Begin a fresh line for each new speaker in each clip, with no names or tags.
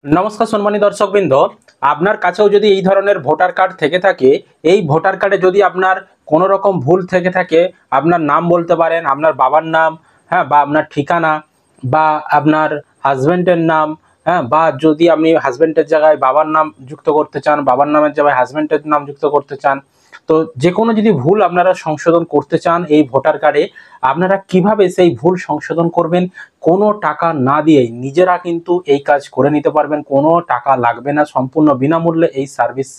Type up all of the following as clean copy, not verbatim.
নমস্কার সম্মানী দর্শকবৃন্দ, আপনার কাছেও যদি এই ধরনের ভোটার কার্ড থেকে থাকে, এই ভোটার কার্ডে যদি আপনার কোনো রকম ভুল থেকে থাকে, আপনার নাম বলতে পারেন, আপনার বাবার নাম, হ্যাঁ, বা আপনার ঠিকানা, বা আপনার হাজব্যান্ডের নাম, হ্যাঁ, বা যদি আপনি হাজব্যান্ডের জায়গায় বাবার নাম যুক্ত করতে চান, বাবার নামের জায়গায় হাজব্যান্ডের নাম যুক্ত করতে চান, তো যে কোনো যদি ভুল আপনারা সংশোধন করতে চান এই ভোটার কার্ডে, আপনারা কিভাবে সেই ভুল সংশোধন করবেন কোনো টাকা না দিয়েই নিজেরা কিন্তু এই কাজ করে নিতে পারবেন। কোনো টাকা লাগবে না, সম্পূর্ণ বিনামূল্যে এই সার্ভিস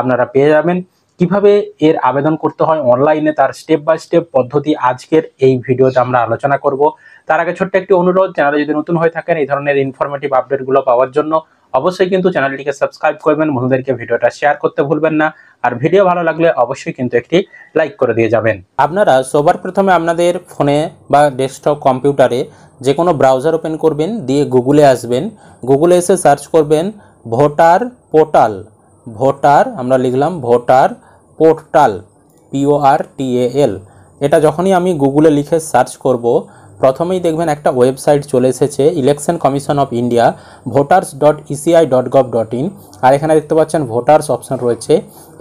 আপনারা পেয়ে যাবেন। কিভাবে এর আবেদন করতে হয় অনলাইনে, তার স্টেপ বাই স্টেপ পদ্ধতি আজকের এই ভিডিওতে আমরা আলোচনা করব। তার আগে ছোট্ট একটি অনুরোধ, চ্যানেলে যদি নতুন হয়ে থাকেন এই ধরনের ইনফরমেটিভ আপডেটগুলো পাওয়ার জন্য অবশ্যই কিন্তু চ্যানেলটিকে সাবস্ক্রাইব করবেন, বন্ধুদেরকে ভিডিওটা শেয়ার করতে ভুলবেন না, আর ভিডিও ভালো লাগলে অবশ্যই কিন্তু একটি লাইক করে দিয়ে যাবেন। আপনারা সবার প্রথমে আপনাদের ফোনে বা ডেস্কটপ কম্পিউটারে যে কোনো ব্রাউজার ওপেন করবেন, দিয়ে গুগলে আসবেন। গুগলে এসে সার্চ করবেন ভোটার পোর্টাল। ভোটার আমরা লিখলাম ভোটার পোর্টাল, PORTAL। এটা যখনই আমি গুগলে লিখে সার্চ করব, প্রথমেই দেখবেন একটা ওয়েবসাইট চলে এসেছে, election commission of India voters.eci.gov.in। আর এখানে দেখতে পাচ্ছেন ভোটার্স অপশন রয়েছে,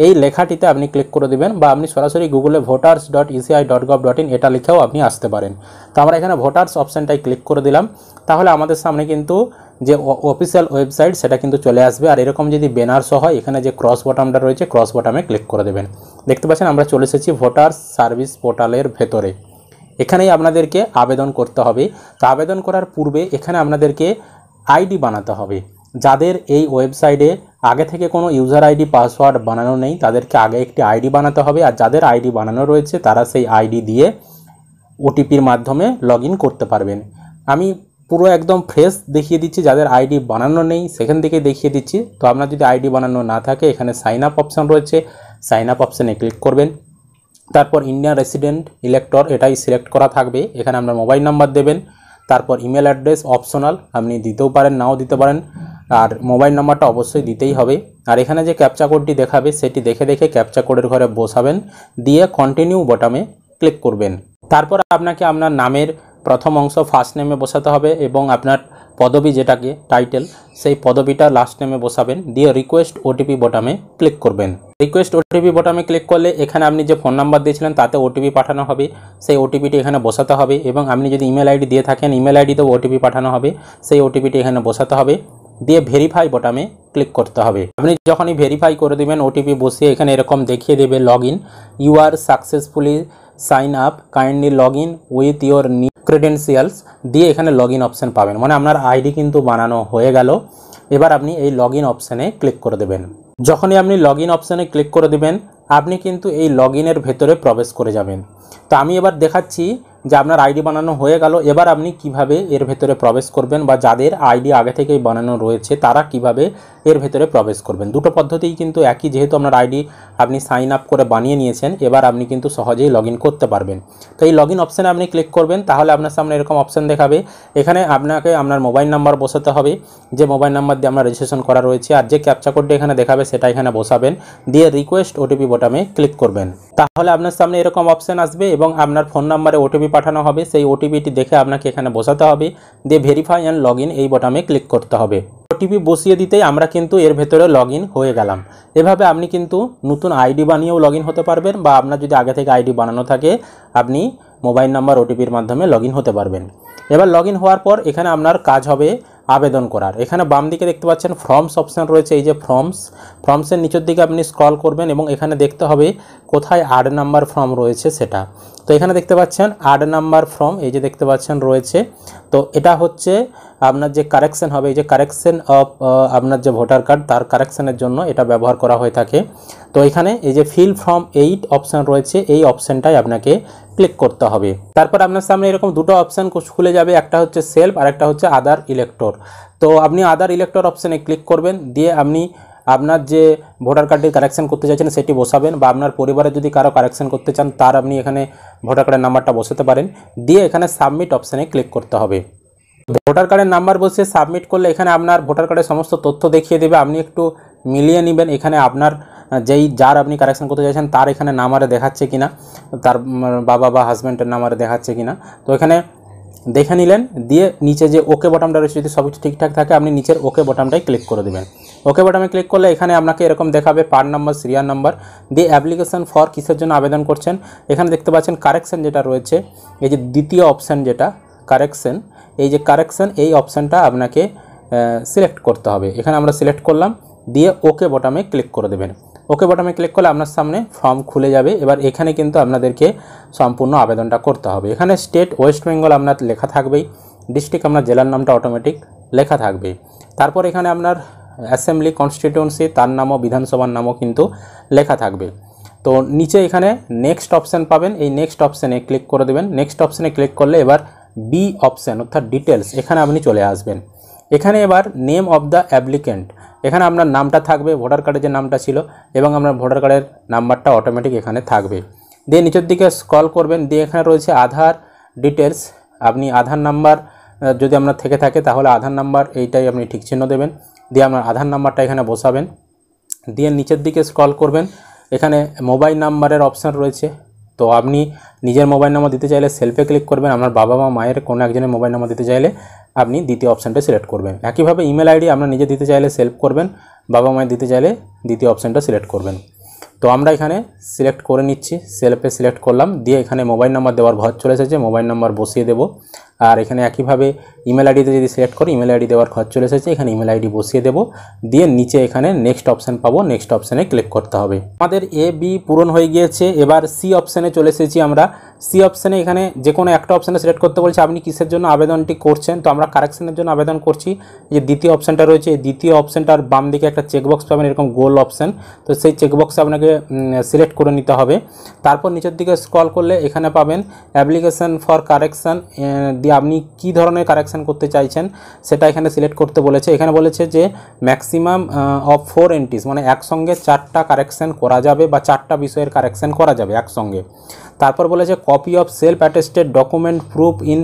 এই লেখাটিতে আপনি ক্লিক করে দেবেন, বা আপনি সরাসরি গুগলে voters.eci.gov.in এটা লিখেও আপনি আসতে পারেন। তো আমরা এখানে ভোটার্স অপশানটাই ক্লিক করে দিলাম, তাহলে আমাদের সামনে কিন্তু যে অফিসিয়াল ওয়েবসাইট সেটা কিন্তু চলে আসবে। আর এরকম যদি ব্যানার সহ হয়, এখানে যে ক্রস বটনটা রয়েছে ক্রস বটনে ক্লিক করে দেবেন। দেখতে পাচ্ছেন আমরা চলে এসেছি ভোটার্স সার্ভিস পোর্টালের ভেতরে। এখানেই আপনাদেরকে আবেদন করতে হবে। তো আবেদন করার পূর্বে এখানে আপনাদেরকে আইডি বানাতে হবে। যাদের এই ওয়েবসাইটে আগে থেকে কোনো ইউজার আইডি পাসওয়ার্ড বানানো নেই, তাদেরকে আগে একটি আইডি বানাতে হবে। আর যাদের আইডি বানানো রয়েছে তারা সেই আইডি দিয়ে ওটিপির মাধ্যমে লগ ইন করতে পারবেন। আমি পুরো একদম ফ্রেশ দেখিয়ে দিচ্ছি, যাদের আইডি বানানো নেই সেখান থেকে দেখিয়ে দিচ্ছি। তো আপনার যদি আইডি বানানো না থাকে, এখানে সাইন আপ অপশান রয়েছে, সাইন আপ অপশানে ক্লিক করবেন। তারপর ইন্ডিয়ান রেসিডেন্ট ইলেক্টর এটাই সিলেক্ট করা থাকবে। এখানে আপনার মোবাইল নাম্বার দেবেন, তারপর ইমেল অ্যাড্রেস অপশনাল, আপনি দিতেও পারেন নাও দিতে পারেন, আর মোবাইল নাম্বারটা অবশ্যই দিতেই হবে। আর এখানে যে ক্যাপচা কোডটি দেখাবে সেটি দেখে দেখে ক্যাপচা কোডের ঘরে বসাবেন, দিয়ে কন্টিনিউ বটমে ক্লিক করবেন। তারপর আপনাকে আপনার নামের প্রথম অংশ ফার্স্ট নেমে বসাতে হবে, এবং আপনার পদবি যেটাকে টাইটেল সেই পদবিটা লাস্ট নেমে বসাবেন, দিয়ে রিকোয়েস্ট ওটিপি বটমে ক্লিক করবেন। রিকোয়েস্ট ওটিপি বটমে ক্লিক করলে এখানে আপনি যে ফোন নাম্বার দিয়েছিলেন তাতে ওটিপি পাঠানো হবে, সেই ওটিপিটি এখানে বসাতে হবে। এবং আপনি যদি ইমেল আইডি দিয়ে থাকেন ইমেল আইডিতেও ওটিপি পাঠানো হবে, সেই ওটিপিটি এখানে বসাতে হবে, দিয়ে ভেরিফাই বটমে ক্লিক করতে হবে। আপনি যখনই ভেরিফাই করে দেবেন ওটিপি বসিয়ে, এখানে এরকম দেখিয়ে দেবে log in, you are successfully sign up, kindly log in with your new credentials, দিয়ে এখানে লগ ইন অপশান পাবেন। মানে আপনার আইডি কিন্তু বানানো হয়ে গেল। এবার আপনি এই লগ ইন অপশানে ক্লিক করে দেবেন। যখনই আপনি লগ ইন অপশানে ক্লিক করে দেবেন, আপনি কিন্তু এই লগ ইনের ভেতরে প্রবেশ করে যাবেন। তো আমি এবার দেখাচ্ছি যে আপনার আইডি বানানো হয়ে গেল, এবার আপনি কিভাবে এর ভেতরে প্রবেশ করবেন, বা যাদের আইডি আগে থেকেই বানানো রয়েছে তারা কিভাবে এর ভেতরে প্রবেশ করবেন। দুটো পদ্ধতিই কিন্তু একই, যেহেতু আপনার আইডি আপনি সাইন আপ করে বানিয়ে নিয়েছেন, এবার আপনি কিন্তু সহজেই লগ ইন করতে পারবেন। তো এই লগ ইন অপশানে আপনি ক্লিক করবেন, তাহলে আপনার সামনে এরকম অপশান দেখাবে। এখানে আপনাকে আপনার মোবাইল নাম্বার বসাতে হবে, যে মোবাইল নাম্বার দিয়ে আপনার রেজিস্ট্রেশন করা রয়েছে, আর যে ক্যাপচা কোডটি এখানে দেখাবে সেটা এখানে বসাবেন, দিয়ে রিকোয়েস্ট ওটিপি বটমে ক্লিক করবেন। তাহলে আপনার সামনে এরকম অপশান আসবে, এবং আপনার ফোন নাম্বারে ওটিপি পাঠানো হবে, সেই ওটিপিটি দেখে আপনাকে এখানে বসাতে হবে, দিয়ে ভেরিফাই অ্যান্ড লগ ইন এই বটমে ক্লিক করতে হবে। ওটিপি বসিয়ে দিতেই আমরা কিন্তু এর ভেতরে লগ ইন হয়ে গেলাম। এভাবে আপনি কিন্তু নতুন আইডি বানিয়েও লগ ইন হতে পারবেন, বা আপনার যদি আগে থেকে আইডি বানানো থাকে আপনি মোবাইল নাম্বার ওটিপির মাধ্যমে লগ ইন হতে পারবেন। এবার লগ ইন হওয়ার পর এখানে আপনার কাজ হবে আবেদন করার। এখানে বাম দিকে দেখতে পাচ্ছেন ফর্মস অপশান রয়েছে, এই যে ফর্মসের নিচের দিকে আপনি স্ক্রল করবেন, এবং এখানে দেখতে হবে কোথায় 8 নাম্বার ফর্ম রয়েছে সেটা। তো এখানে দেখতে পাচ্ছেন 8 নাম্বার ফর্ম, এই যে দেখতে পাচ্ছেন রয়েছে। তো এটা হচ্ছে আপনার যে কারেকশন হবে, এই যে কারেকশন অফ আপনার যে ভোটার কার্ড তার কারেকশনের জন্য এটা ব্যবহার করা হয়ে থাকে। তো এখানে এই যে ফিল ফর্ম 8 অপশান রয়েছে, এই অপশানটাই আপনাকে ক্লিক করতে হবে। তারপর আপনার সামনে এরকম দুটো অপশান খুলে যাবে, একটা হচ্ছে সেলফ আর একটা হচ্ছে আদার ইলেক্টর। তো আপনি আদার ইলেক্টর অপশানে ক্লিক করবেন, দিয়ে আপনি আপনার যে ভোটার কার্ডের কারেকশন করতে চাইছেন সেটি বসাবেন, বা আপনার পরিবারে যদি কারো কারেকশন করতে চান তার আপনি এখানে ভোটার কার্ডের নাম্বারটা বসাতে পারেন, দিয়ে এখানে সাবমিট অপশানে ক্লিক করতে হবে। ভোটার কার্ডের নাম্বার বসে সাবমিট করলে এখানে আপনার ভোটার কার্ডের সমস্ত তথ্য দেখিয়ে দেবে। আপনি একটু মিলিয়ে নেবেন এখানে আপনার যার আপনি কারেকশন করতে চাইছেন তার এখানে নাম্বারে দেখাচ্ছে কিনা, তার বাবা বা হাজব্যান্ডের নাম্বারে দেখাচ্ছে কিনা। তো এখানে দেখে নিলেন, দিয়ে নিচে যে ওকে বটনটা রয়েছে যদি সব কিছু ঠিকঠাক থাকে আপনি নিচের ওকে বটনটাই ক্লিক করে দেবেন। ওকে বটনে ক্লিক করলে এখানে আপনাকে এরকম দেখাবে পার্ট নাম্বার, সিরিয়াল নাম্বার, দিয়ে অ্যাপ্লিকেশন ফর কিসের জন্য আবেদন করছেন। এখানে দেখতে পাচ্ছেন কারেকশন যেটা রয়েছে, এই যে দ্বিতীয় অপশান যেটা কারেকশন, এই যে কারেকশন এই অপশানটা আপনাকে সিলেক্ট করতে হবে। এখানে আমরা সিলেক্ট করলাম, দিয়ে ওকে বটনে ক্লিক করে দেবেন। ওকে বটনে ক্লিক করলে আপনার সামনে ফর্ম খুলে যাবে। এবার এখানে কিন্তু আপনাদেরকে সম্পূর্ণ আবেদনটা করতে হবে। এখানে স্টেট ওয়েস্ট বেঙ্গল আপনার লেখা থাকবেই, ডিস্ট্রিক্ট আপনার জেলার নামটা অটোমেটিক লেখা থাকবে। তারপর এখানে আপনার অ্যাসেম্বলি কনস্টিটিউয়েন্সি তার নামও বিধানসভার নামও কিন্তু লেখা থাকবে। তো নিচে এখানে নেক্সট অপশান পাবেন, এই নেক্সট অপশানে ক্লিক করে দেবেন। নেক্সট অপশানে ক্লিক করলে এবার বি অপশান অর্থাৎ ডিটেলস এখানে আপনি চলে আসবেন। এখানে এবার নেম অফ দ্য অ্যাপ্লিক্যান্ট, এখানে আপনার নামটা থাকবে, ভোটার কার্ডে যে নামটা ছিল এবং আপনার ভোটার কার্ডের নাম্বারটা অটোমেটিক এখানে থাকবে। দিয়ে নিচের দিকে স্ক্রল করবেন, দিয়ে এখানে রয়েছে আধার ডিটেলস, আপনি আধার নাম্বার যদি আপনার থেকে থাকে তাহলে আধার নাম্বার এইটাই আপনি ঠিক চিহ্ন দেবেন, দিয়ে আপনার আধার নাম্বারটা এখানে বসাবেন। দিয়ে নিচের দিকে স্ক্রল করবেন, এখানে মোবাইল নাম্বারের অপশান রয়েছে। তো আপনি নিজের মোবাইল নাম্বার দিতে চাইলে সেলফে ক্লিক করবেন, আপনার বাবা বা মায়ের কোনো একজনের মোবাইল নাম্বার দিতে চাইলে আপনি দ্বিতীয় অপশানটা সিলেক্ট করবেন। একইভাবে ইমেল আইডি আপনার নিজে দিতে চাইলে সেলফ করবেন, বাবা মায়ের দিতে চাইলে দ্বিতীয় অপশানটা সিলেক্ট করবেন। তো আমরা এখানে সিলেক্ট করে নিচ্ছি, সেলফে সিলেক্ট করলাম, দিয়ে এখানে মোবাইল নাম্বার দেওয়ার ঘর চলে এসেছে, মোবাইল নাম্বার বসিয়ে দেব। আর এখানে একইভাবে ইমেল আইডিতে যদি সিলেক্ট করি ইমেল আইডি দেওয়ার ঘর চলে এসেছে, এখানে ইমেল আইডি বসিয়ে দেব। দিয়ে নিচে এখানে নেক্সট অপশান পাবো, নেক্সট অপশানে ক্লিক করতে হবে। আমাদের এ বি পূরণ হয়ে গিয়েছে, এবার সি অপশানে চলে এসেছি আমরা। সি অপশানে এখানে যে কোনো একটা অপশানে সিলেক্ট করতে বলছে আপনি কিসের জন্য আবেদনটি করছেন। তো আমরা কারেকশনের জন্য আবেদন করছি। যে দ্বিতীয় অপশানটা রয়েছে, এই দ্বিতীয় অপশানটার বাম দিকে একটা চেকবক্স পাবেন এরকম গোল অপশান, তো সেই চেকবক্সে আপনাকে সিলেক্ট করে নিতে হবে। তারপর নিচের দিকে স্ক্রল করলে এখানে পাবেন অ্যাপ্লিকেশন ফর কারেকশন, দিয়ে আপনি কী ধরনের কারেকশন করতে চাইছেন সেটা এখানে সিলেক্ট করতে বলেছে। এখানে বলেছে যে ম্যাক্সিমাম অফ 4 এন্ট্রিজ, মানে একসঙ্গে 4টা কারেকশন করা যাবে বা 4টা বিষয়ের কারেকশন করা যাবে একসঙ্গে। তারপর বলেছে copy of self attested document proof in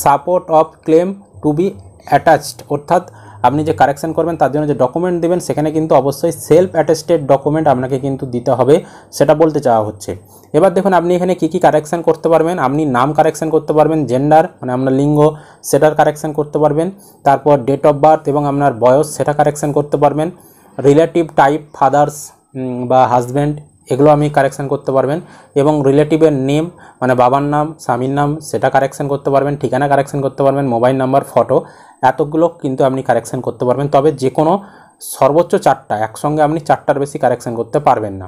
support of claim to B attached, অর্থাৎ আপনি যে কারেকশন করবেন তার জন্য যে ডকুমেন্ট দেবেন সেখানে কিন্তু অবশ্যই সেলফ অ্যাটেস্টেড ডকুমেন্ট আপনাকে কিন্তু দিতে হবে, সেটা বলতে চাওয়া হচ্ছে। এবার দেখুন আপনি এখানে কী কী কারেকশন করতে পারবেন। আপনি নাম কারেকশন করতে পারবেন, জেন্ডার মানে আপনার লিঙ্গ সেটার কারেকশন করতে পারবেন, তারপর ডেট অফ বার্থ এবং আপনার বয়স সেটা কারেকশন করতে পারবেন, রিলেটিভ টাইপ ফাদার্স বা হাজব্যান্ড এগুলো আপনি কারেকশন করতে পারবেন, এবং রিলেটিভের নেম মানে বাবার নাম স্বামীর নাম সেটা কারেকশন করতে পারবেন, ঠিকানা কারেকশন করতে পারবেন, মোবাইল নাম্বার ফটো এতগুলো কিন্তু আপনি কারেকশন করতে পারবেন। তবে যে কোনো সর্বোচ্চ 4টা একসঙ্গে আপনি 4টার বেশি কারেকশন করতে পারবেন না,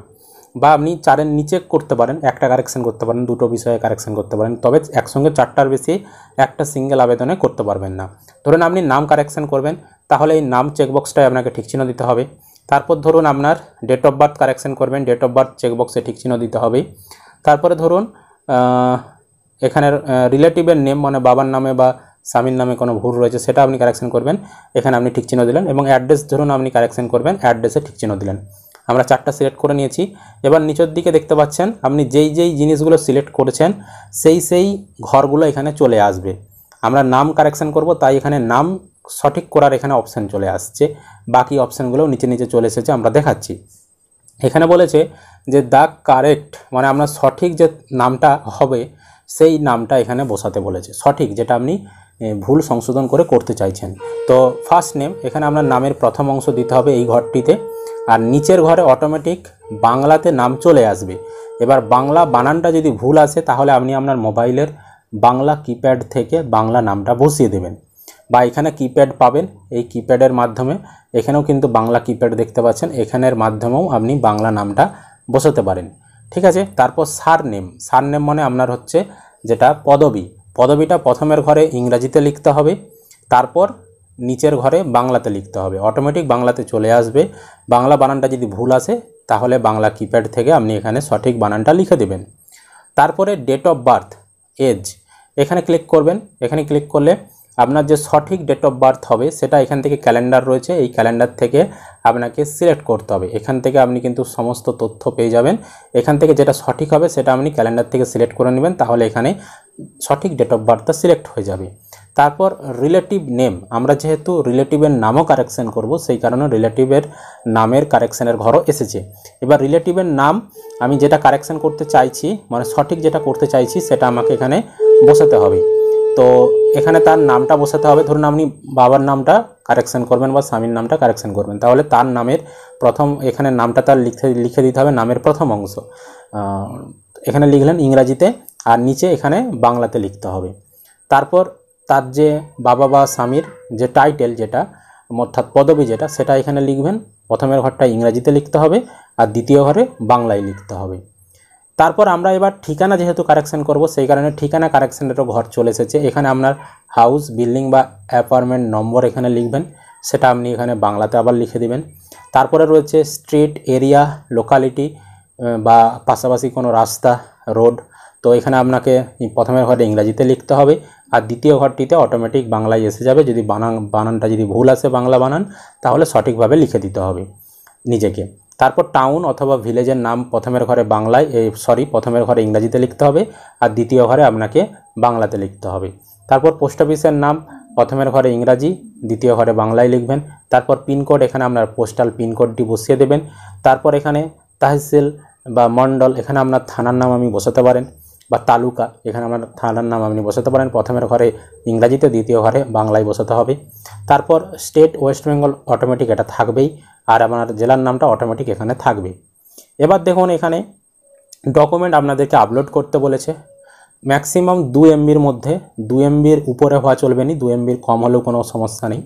বা আপনি 4-এর নিচে করতে পারেন, একটা কারেকশন করতে পারেন, দুটো বিষয়ে কারেকশন করতে পারেন, তবে একসঙ্গে 4টার বেশি একটা সিঙ্গেল আবেদনে করতে পারবেন না। ধরুন আপনি নাম কারেকশন করবেন, তাহলে এই নাম চেকবক্সটায় আপনাকে ঠিক চিহ্ন দিতে হবে। তারপর ধরুন আপনার ডেট অফ বার্থ কারেকশন করবেন, ডেট অফ বার্থ চেকবক্সে ঠিক চিহ্ন দিতে হবে। তারপরে ধরুন এখানের রিলেটিভের নেম মানে বাবার নামে বা স্বামীর নামে কোনো ভুল রয়েছে সেটা আপনি কারেকশন করবেন, এখানে আপনি ঠিক চিহ্ন দিলেন, এবং অ্যাড্রেস ধরুন আপনি কারেকশন করবেন, অ্যাড্রেসে ঠিক চিহ্ন দিলেন। আমরা 4টা সিলেক্ট করে নিয়েছি। এবার নিচের দিকে দেখতে পাচ্ছেন আপনি যেই জিনিসগুলো সিলেক্ট করেছেন সেই ঘরগুলো এখানে চলে আসবে। আমরা নাম কারেকশন করব তাই এখানে নাম সঠিক করার এখানে অপশান চলে আসছে, বাকি অপশানগুলো নিচে নিচে চলে এসেছে আমরা দেখাচ্ছি। এখানে বলেছে যে দ্য কারেক্ট মানে আপনার সঠিক যে নামটা হবে সেই নামটা এখানে বসাতে বলেছে, সঠিক যেটা আপনি ভুল সংশোধন করে করতে চাইছেন। তো ফার্স্ট নেম এখানে আপনার নামের প্রথম অংশ দিতে হবে এই ঘরটিতে, আর নিচের ঘরে অটোমেটিক বাংলাতে নাম চলে আসবে। এবার বাংলা বানানটা যদি ভুল আসে তাহলে আপনি আপনার মোবাইলের বাংলা কিপ্যাড থেকে বাংলা নামটা বসিয়ে দেবেন, বা এখানে কিপ্যাড পাবেন, এই কিপ্যাডের মাধ্যমে এখানেও কিন্তু বাংলা কিপ্যাড দেখতে পাচ্ছেন, এখানের মাধ্যমেও আপনি বাংলা নামটা বসাতে পারেন। ঠিক আছে। তারপর সারনেম মানে আপনার হচ্ছে যেটা পদবিটা প্রথমের ঘরে ইংরাজিতে লিখতে হবে, তারপর নিচের ঘরে বাংলাতে লিখতে হবে, অটোমেটিক বাংলাতে চলে আসবে। বাংলা বানানটা যদি ভুল আসে তাহলে বাংলা কিপ্যাড থেকে আপনি এখানে সঠিক বানানটা লিখে দেবেন। তারপরে ডেট অফ বার্থ এজ এখানে ক্লিক করবেন, এখানে ক্লিক করলে আপনার যে সঠিক ডেট অফ বার্থ হবে সেটা এখান থেকে ক্যালেন্ডার রয়েছে, এই ক্যালেন্ডার থেকে আপনাকে সিলেক্ট করতে হবে। এখান থেকে আপনি কিন্তু সমস্ত তথ্য পেয়ে যাবেন, এখান থেকে যেটা সঠিক হবে সেটা আপনি ক্যালেন্ডার থেকে সিলেক্ট করে নেবেন, তাহলে এখানে সঠিক ডেট অফ বার্থটা সিলেক্ট হয়ে যাবে। তারপর রিলেটিভ নেম, আমরা যেহেতু রিলেটিভের নামও কারেকশন করব সেই কারণে রিলেটিভের নামের কারেকশানের ঘরও এসেছে। এবার রিলেটিভের নাম আমি যেটা কারেকশন করতে চাইছি মানে সঠিক যেটা করতে চাইছি সেটা আমাকে এখানে বসাতে হবে। তো এখানে তার নামটা বসাতে হবে। ধরুন আপনি বাবার নামটা কারেকশন করবেন বা স্বামীর নামটা কারেকশন করবেন, তাহলে তার নামের প্রথম এখানে নামটা তার লিখে দিতে হবে, নামের প্রথম অংশ এখানে লিখলেন ইংরাজিতে, আর নিচে এখানে বাংলাতে লিখতে হবে। তারপর তার যে বাবা বা স্বামীর যে টাইটেল, যেটা অর্থাৎ পদবি যেটা, সেটা এখানে লিখবেন। প্রথমের ঘরটা ইংরাজিতে লিখতে হবে আর দ্বিতীয় ঘরে বাংলায় লিখতে হবে। তারপর আমরা এবার ঠিকানা যেহেতু কারেকশন করব, সেই কারণে ঠিকানা কারেকশনেরও ঘর চলে এসেছে। এখানে আপনার হাউস, বিল্ডিং বা অ্যাপার্টমেন্ট নম্বর এখানে লিখবেন, সেটা আপনি এখানে বাংলাতে আবার লিখে দিবেন। তারপরে রয়েছে স্ট্রিট, এরিয়া, লোকালিটি বা পাশাপাশি কোনো রাস্তা, রোড। তো এখানে আপনাকে প্রথমের ঘরে ইংরাজিতে লিখতে হবে আর দ্বিতীয় ঘরটিতে অটোমেটিক বাংলায় এসে যাবে। যদি বানানটা যদি ভুল আসে বাংলা বানান, তাহলে সঠিকভাবে লিখে দিতে হবে নিজেকে। তারপর টাউন অথবা ভিলেজের নাম প্রথমের ঘরে বাংলায় প্রথমের ঘরে ইংরাজিতে লিখতে হবে আর দ্বিতীয় ঘরে আপনাকে বাংলাতে লিখতে হবে। তারপর পোস্ট অফিসের নাম প্রথমের ঘরে ইংরাজি, দ্বিতীয় ঘরে বাংলায় লিখবেন। তারপর পিনকোড, এখানে আপনার পোস্টাল পিনকোডটি বসিয়ে দেবেন। তারপর এখানে তহসিল বা মণ্ডল, এখানে আপনার থানার নাম আপনি বসাতে পারেন, বা তালুকা, এখানে আপনার থানার নাম আপনি বসাতে পারেন। প্রথমের ঘরে ইংরাজিতে, দ্বিতীয় ঘরে বাংলায় বসাতে হবে। তারপর স্টেট ওয়েস্ট বেঙ্গল অটোমেটিক এটা থাকবেই, আর আপনার জেলার নামটা অটোমেটিক এখানে থাকবে। এবার দেখুন এখানে ডকুমেন্ট আপনাদেরকে আপলোড করতে বলেছে। ম্যাক্সিমাম 2 MBর মধ্যে, 2 MBর উপরে হওয়া চলবে না, 2 MBর কম হলেও কোনো সমস্যা নেই।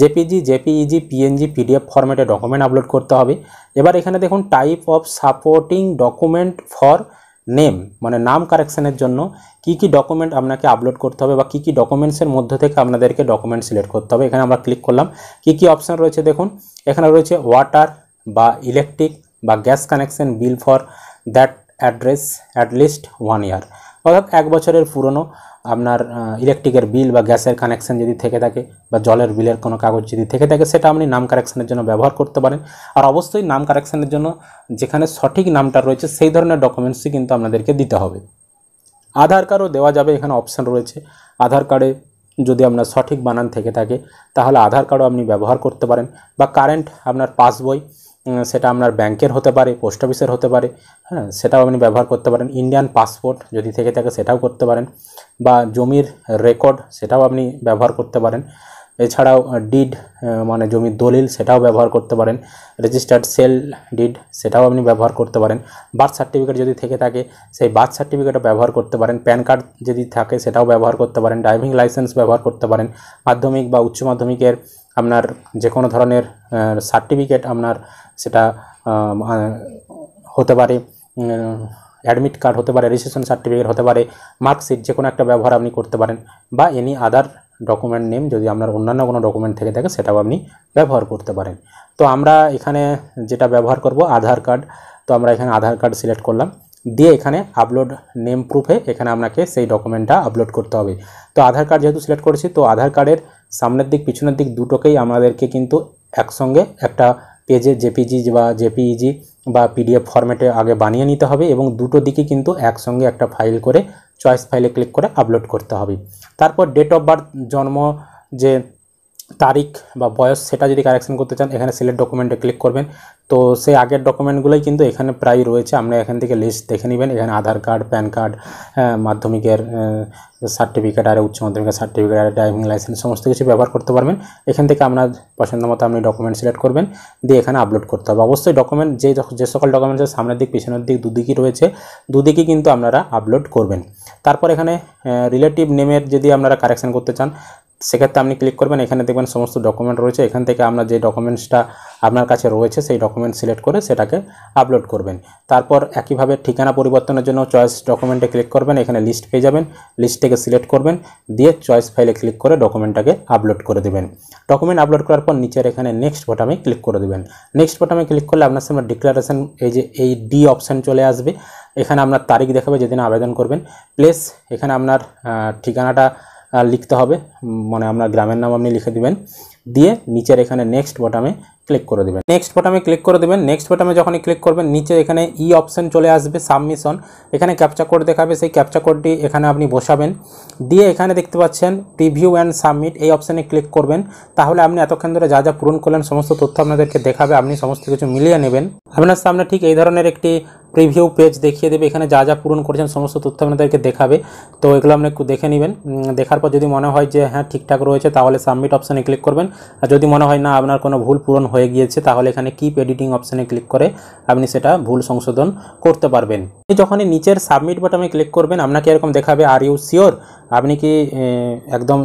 জেপিজি, জেপিইজি, পিএনজি, পিডিএফ ফরম্যাটে ডকুমেন্ট আপলোড করতে হবে। এবার এখানে দেখুন type of supporting document for name, মানে নাম কারেকশানের জন্য কি কি ডকুমেন্ট আপনাকে আপলোড করতে হবে বা কি কি ডকুমেন্টসের মধ্যে থেকে আপনাদেরকে ডকুমেন্ট সিলেক্ট করতে হবে। এখানে আমরা ক্লিক করলাম, কি কি অপশান রয়েছে দেখুন। এখানে রয়েছে ওয়াটার বা ইলেকট্রিক বা gas connection bill for that address at least 1 ইয়ার, অর্থাৎ 1 বছরের পুরনো আপনার ইলেকট্রিকের বিল বা গ্যাসের কানেকশন যদি থেকে থাকে বা জলের বিলের কোনো কাগজ যদি থেকে থাকে, সেটা আপনি নাম কারেকশানের জন্য ব্যবহার করতে পারেন। আর অবশ্যই নাম কারেকশানের জন্য যেখানে সঠিক নামটা রয়েছে সেই ধরনের ডকুমেন্টসই কিন্তু আপনাদেরকে দিতে হবে। আধার কার্ডও দেওয়া যাবে, এখানে অপশান রয়েছে। আধার কার্ডে যদি আপনার সঠিক বানান থেকে থাকে তাহলে আধার কার্ডও আপনি ব্যবহার করতে পারেন, বা কারেন্ট আপনার পাসবই, সেটা আপনার ব্যাংকের হতে পারে, পোস্ট অফিসের হতে পারে, হ্যাঁ, সেটাও আপনি ব্যবহার করতে পারেন। ইন্ডিয়ান পাসপোর্ট যদি থেকে থাকে সেটাও করতে পারেন, বা জমির রেকর্ড সেটাও আপনি ব্যবহার করতে পারেন। এছাড়াও ডিড মানে জমির দলিল সেটাও ব্যবহার করতে পারেন। রেজিস্টার্ড সেল ডিড সেটাও আপনি ব্যবহার করতে পারেন। বার্থ সার্টিফিকেট যদি থেকে থাকে সেই বার্থ সার্টিফিকেটও ব্যবহার করতে পারেন। প্যান কার্ড যদি থাকে সেটাও ব্যবহার করতে পারেন। ড্রাইভিং লাইসেন্স ব্যবহার করতে পারেন। মাধ্যমিক বা উচ্চ মাধ্যমিকের আপনার যে কোনো ধরনের সার্টিফিকেট আপনার সেটা হতে পারে, অ্যাডমিট কার্ড হতে পারে, রেজিস্ট্রেশন সার্টিফিকেট হতে পারে, মার্কশিট, যে কোনো একটা ব্যবহার আপনি করতে পারেন। বা এনি আদার ডকুমেন্ট নেম, যদি আপনার অন্যান্য কোনো ডকুমেন্ট থেকে থাকে সেটাও আপনি ব্যবহার করতে পারেন। তো আমরা এখানে যেটা ব্যবহার করব আধার কার্ড, তো আমরা এখানে আধার কার্ড সিলেক্ট করলাম, দিয়ে এখানে আপলোড নেম প্রুফে এখানে আপনাকে সেই ডকুমেন্টটা আপলোড করতে হবে। তো আধার কার্ড যেহেতু সিলেক্ট করেছি, তো আধার কার্ডের সামনের দিক পিছনের দিক দুটোকেই আমাদেরকে কিন্তু একসঙ্গে একটা পেজে জেপিজি বা জেপিইজি বা পিডিএফ ফরম্যাটে আগে বানিয়ে নিতে হবে, এবং দুটো দিকে কিন্তু একসঙ্গে একটা ফাইল করে চয়েস ফাইলে ক্লিক করে আপলোড করতে হবে। তারপর ডেট অফ বার্থ, জন্ম যে তারিখ বা বয়স, সেটা যদি কারেকশন করতে চান এখানে সিলেক্ট ডকুমেন্টে ক্লিক করবেন। তো সেই আগের ডকুমেন্টগুলোই কিন্তু এখানে প্রায় রয়েছে, আমরা এখান থেকে লিস্ট দেখে নেবেন। এখানে আধার কার্ড, প্যান কার্ড, মাধ্যমিকের সার্টিফিকেট আর উচ্চ মাধ্যমিকের সার্টিফিকেট আর ড্রাইভিং লাইসেন্স সমস্ত কিছু ব্যবহার করতে পারবেন। এখান থেকে আপনার পছন্দ মতো আপনি ডকুমেন্ট সিলেক্ট করবেন, দিয়ে এখানে আপলোড করতে হবে। অবশ্যই ডকুমেন্ট যে সকল ডকুমেন্টসের সামনের দিক পিছনের দিক দুদিকই রয়েছে, দুদিকই কিন্তু আপনারা আপলোড করবেন। তারপর এখানে রিলেটিভ নেমের যদি আপনারা কারেকশন করতে চান সেক্ষেত্রে আপনি ক্লিক করবেন, এখানে দেখবেন সমস্ত ডকুমেন্ট রয়েছে। এখান থেকে আপনার যে ডকুমেন্টসটা আপনার কাছে রয়েছে সেই ডকুমেন্ট সিলেক্ট করে সেটাকে আপলোড করবেন। তারপর একইভাবে ঠিকানা পরিবর্তনের জন্য চয়েস ডকুমেন্টে ক্লিক করবেন, এখানে লিস্ট পেয়ে যাবেন, লিস্ট থেকে সিলেক্ট করবেন, দিয়ে চয়েস ফাইলে ক্লিক করে ডকুমেন্টটাকে আপলোড করে দেবেন। ডকুমেন্ট আপলোড করার পর নিচের এখানে নেক্সট বোতামে ক্লিক করে দেবেন। নেক্সট বোতামে ক্লিক করলে আপনার সামনে ডিক্লারেশন এই ডি অপশান চলে আসবে। এখানে আপনার তারিখ দেখাবে যেদিন আবেদন করবেন, প্লেস এখানে আপনার ঠিকানাটা লিখতে হবে, মানে আপনার গ্রামের নাম আপনি লিখে দিবেন, দিয়ে নিচের এখানে নেক্সট বোতামে ক্লিক করে দেবেন। নেক্সট বোতামে ক্লিক করে দেবেন। নেক্সট বোতামে যখনই ক্লিক করবেন নিচে এখানে ই অপশন চলে আসবে, সাবমিশন, এখানে ক্যাপচা কোড দেখাবে, সেই ক্যাপচা কোডটি এখানে আপনি বসাবেন, দিয়ে এখানে দেখতে পাচ্ছেন প্রিভিউ অ্যান্ড সাবমিট, এই অপশানে ক্লিক করবেন। তাহলে আপনি এতক্ষণ ধরে যা যা পূরণ করলেন সমস্ত তথ্য আপনাদেরকে দেখাবে, আপনি সমস্ত কিছু মিলিয়ে নেবেন। আপনার সামনে ঠিক এই ধরনের একটি প্রিভিউ পেজ দেখিয়ে দেবে, এখানে যা যা পূরণ করেছেন সমস্ত তথ্য আপনাদেরকে দেখাবে। তো এগুলো আপনি একটু দেখে নেবেন, দেখার পর যদি মনে হয় যে হ্যাঁ ঠিকঠাক রয়েছে তাহলে সাবমিট অপশানে ক্লিক করবেন। আর যদি মনে হয় না আপনার কোনো ভুল পূরণ হয়ে গিয়েছে তাহলে এখানে কিপ এডিটিং অপশানে ক্লিক করে আপনি সেটা ভুল সংশোধন করতে পারবেন। যখনই নিচের সাবমিট বাটনে ক্লিক করবেন আপনাকে এরকম দেখাবে আর ইউ শিওর, আপনি কি একদম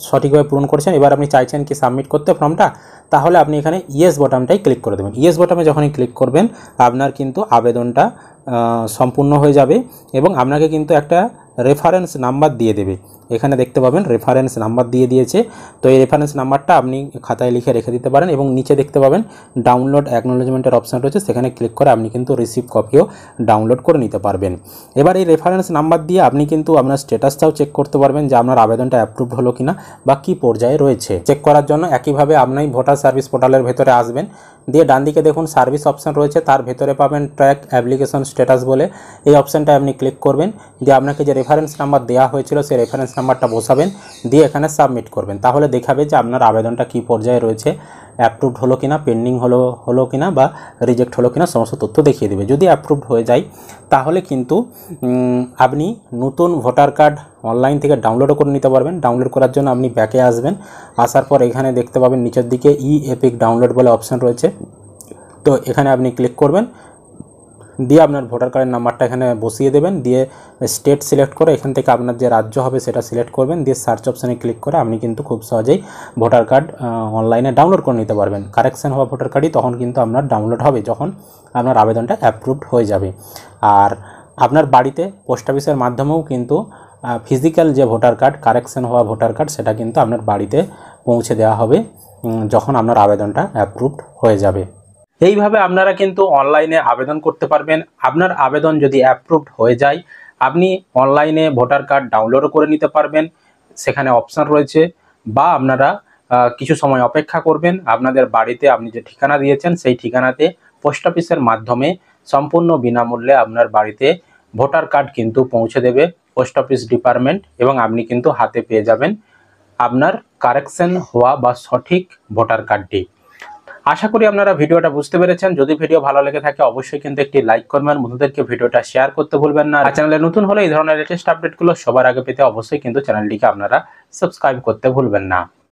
সঠিকভাবে পূরণ করছেন, এবার আপনি চাইছেন কি সাবমিট করতে ফর্মটা, তাহলে আপনি এখানে ইয়েস বাটনটাই ক্লিক করে দেবেন। ইয়েস বাটনে যখনই ক্লিক করবেন আপনার কিন্তু আবেদনটা সম্পূর্ণ হয়ে যাবে এবং আপনাকে কিন্তু একটা রেফারেন্স নাম্বার দিয়ে দেবে। এখানে দেখতে পাবেন রেফারেন্স নাম্বার দিয়ে দিয়েছে। তো এই রেফারেন্স নাম্বারটা আপনি খাতায় লিখে রেখে দিতে পারেন এবং নিচে দেখতে পাবেন ডাউনলোড অ্যাকনোলেজমেন্টের অপশান রয়েছে, সেখানে ক্লিক করে আপনি কিন্তু রিসিভ কপিও ডাউনলোড করে নিতে পারবেন। এবার এই রেফারেন্স নাম্বার দিয়ে আপনি কিন্তু আপনার স্ট্যাটাসটাও চেক করতে পারবেন যে আপনার আবেদনটা অ্যাপ্রুভড হলো কিনা বা কী পর্যায়ে রয়েছে। চেক করার জন্য একইভাবে আপনি ভোটার সার্ভিস পোর্টালের ভেতরে আসবেন, দিয়ে ডান দিকে দেখুন সার্ভিস অপশান রয়েছে, তার ভেতরে পাবেন ট্র্যাক অ্যাপ্লিকেশন স্ট্যাটাস বলে, এই অপশানটায় আপনি ক্লিক করবেন। দিয়ে আপনাকে যে রেফারেন্স নাম্বার দেওয়া হয়েছিল সেই রেফারেন্স নাম্বারটা বসাবেন, দিয়ে এখানে সাবমিট করবেন। তাহলে দেখাবে যে আপনার আবেদনটা কী পর্যায়ে রয়েছে, অ্যাপ্রুভড হলো কিনা, পেন্ডিং হলো কিনা বা রিজেক্ট হলো কিনা সমস্ত তথ্য দেখিয়ে দেবে। যদি অ্যাপ্রুভড হয়ে যায় তাহলে কিন্তু আপনি নতুন ভোটার কার্ড অনলাইন থেকে ডাউনলোডও করে নিতে পারবেন। ডাউনলোড করার জন্য আপনি ব্যাকে আসবেন, আসার পর এখানে দেখতে পাবেন নিচের দিকে ই এপিক ডাউনলোড বলে অপশান রয়েছে। তো এখানে আপনি ক্লিক করবেন, দিয়ে আপনার ভোটার কার্ডের নাম্বারটা এখানে বসিয়ে দেবেন, দিয়ে স্টেট সিলেক্ট করে এখান থেকে আপনার যে রাজ্য হবে সেটা সিলেক্ট করবেন, দিয়ে সার্চ অপশানে ক্লিক করে আপনি কিন্তু খুব সহজেই ভোটার কার্ড অনলাইনে ডাউনলোড করে নিতে পারবেন। কারেকশন হওয়া ভোটার কার্ডই তখন কিন্তু আপনার ডাউনলোড হবে যখন আপনার আবেদনটা অ্যাপ্রুভড হয়ে যাবে। আর আপনার বাড়িতে পোস্ট অফিসের মাধ্যমেও কিন্তু ফিজিক্যাল যে ভোটার কার্ড, কারেকশন হওয়া ভোটার কার্ড, সেটা কিন্তু আপনার বাড়িতে পৌঁছে দেওয়া হবে যখন আপনার আবেদনটা অ্যাপ্রুভড হয়ে যাবে। এইভাবে আপনারা কিন্তু অনলাইনে আবেদন করতে পারবেন। আপনার আবেদন যদি অ্যাপ্রুভড হয়ে যায় আপনি অনলাইনে ভোটার কার্ড ডাউনলোডও করে নিতে পারবেন, সেখানে অপশান রয়েছে। বা আপনারা কিছু সময় অপেক্ষা করবেন, আপনাদের বাড়িতে আপনি যে ঠিকানা দিয়েছেন সেই ঠিকানাতে পোস্ট অফিসের মাধ্যমে সম্পূর্ণ বিনামূল্যে আপনার বাড়িতে ভোটার কার্ড কিন্তু পৌঁছে দেবে পোস্ট অফিস ডিপার্টমেন্ট, এবং আপনি কিন্তু হাতে পেয়ে যাবেন আপনার কারেকশন হওয়া বা সঠিক ভোটার কার্ডটি। আশা করি আপনারা ভিডিওটা বুঝতে পেরেছেন। যদি ভিডিও ভালো লেগে থাকে অবশ্যই কিন্তু একটি লাইক করবেন, বন্ধুদেরকে ভিডিওটা শেয়ার করতে ভুলবেন না। আর চ্যানেলে নতুন হলে এই ধরনের লেটেস্ট আপডেটগুলো সবার আগে পেতে অবশ্যই কিন্তু চ্যানেলটিকে আপনারা সাবস্ক্রাইব করতে ভুলবেন না।